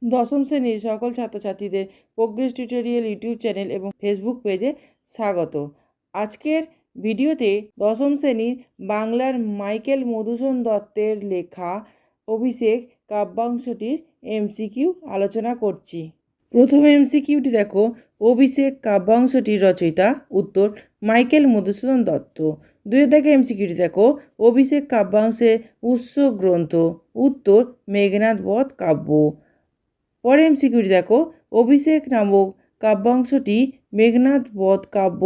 দশম শ্রেণীর সকল ছাত্রছাত্রীদের প্রোগ্রেস টিউটোরিয়াল ইউটিউব চ্যানেল এবং ফেসবুক পেজে স্বাগত। আজকের ভিডিওতে দশম শ্রেণীর বাংলার মাইকেল মধুসূদন দত্তের লেখা অভিষেক কাব্যাংশটির এমসিকিউ আলোচনা করছি। প্রথমে এমসিকিউটি দেখো, অভিষেক কাব্যাংশটির রচয়িতা? উত্তর মাইকেল মধুসূদন দত্ত। দুই দাগে এমসিকিউটি দেখো, অভিষেক কাব্যাংশের উৎস গ্রন্থ? উত্তর মেঘনাদ বধ কাব্য। পরে এমসিকিউটি দেখো, অভিষেক নামক কাব্যাংশটি মেঘনাদ বধ কাব্য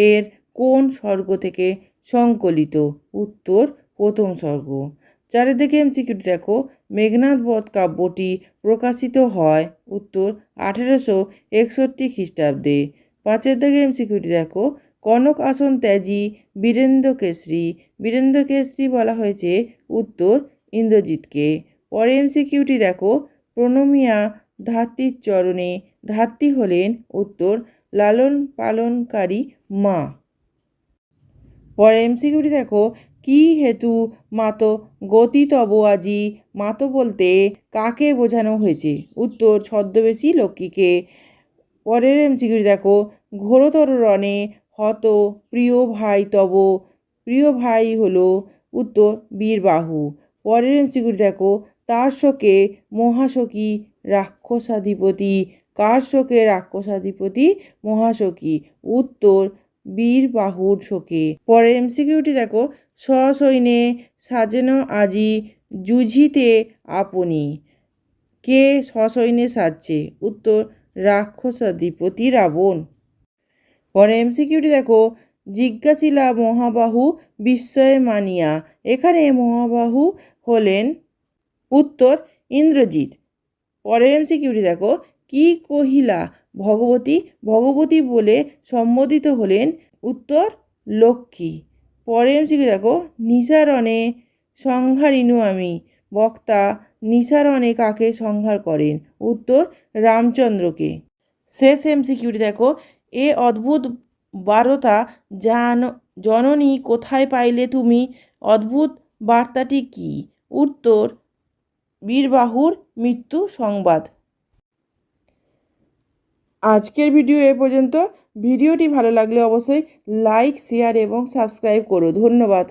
এর কোন সর্গ থেকে সংকলিত? উত্তর প্রথম সর্গ। চারিদিকে এমসিকিউটি দেখো, মেঘনাদ বধ কাব্যটি প্রকাশিত হয়? উত্তর 1861 খ্রিস্টাব্দে। পাঁচের দিকে এমসিকিউটি দেখো, কনক আসন ত্যাজি বীরেন্দ্র কেশরী বলা হয়েছে? উত্তর ইন্দ্রজিৎকে। পরে এমসিকিউটি দেখো, প্রণমিয়া ধাত্রীর চরণে ধাত্রী হলেন? উত্তর লালন পালনকারী মা। পরে এমসিকিউটি দেখো, কি হেতু মাতো গতি তব আজি? মাতো বলতে কাকে বোঝানো হয়েছে? উত্তর ছদ্মবেশী লক্ষ্মীকে। পরের এমসিকিউটি দেখো, ঘোরতর রণে হত প্রিয় ভাই তব? প্রিয় ভাই হলো? উত্তর বীরবাহু। পরের এমসিকিউটি দেখো, তার শোকে মহাশোকী রাক্ষসাধিপতি? কার শোকে রাক্ষসাধিপতি মহাশোকী? উত্তর বীরবাহুর শোকে। পরের এমসিকিউটি দেখো, সসৈন্যে সাজেন আজি যুঝিতে আপনি? কে সসৈন্যে সাজছে? উত্তর রাক্ষসাধিপতি রাবণ। পরে এমসিকিউটি দেখো, জিজ্ঞাসিলা মহাবাহু বিস্ময়ে মানিয়া? এখানে মহাবাহু হলেন? উত্তর ইন্দ্রজিৎ। পরের এমসিকিউটি দেখো, কি কহিলা ভগবতী? ভগবতী বলে সম্বোধিত হলেন? উত্তর লক্ষ্মী। পরের এমসিকিউ দেখো, নিসারণে সংহারিনু আমি? বক্তা নিসারণে কাকে সংহার করেন? উত্তর রামচন্দ্রকে। শেষ এমসিকিউটি দেখো, এ অদ্ভুত বার্তা জননী কোথায় পাইলে তুমি? অদ্ভুত বার্তাটি কি? উত্তর বীরবাহুর মৃত্যু সংবাদ। আজকের ভিডিও এ পর্যন্ত। ভিডিওটি ভালো লাগলে অবশ্যই লাইক, শেয়ার এবং সাবস্ক্রাইব করো। ধন্যবাদ।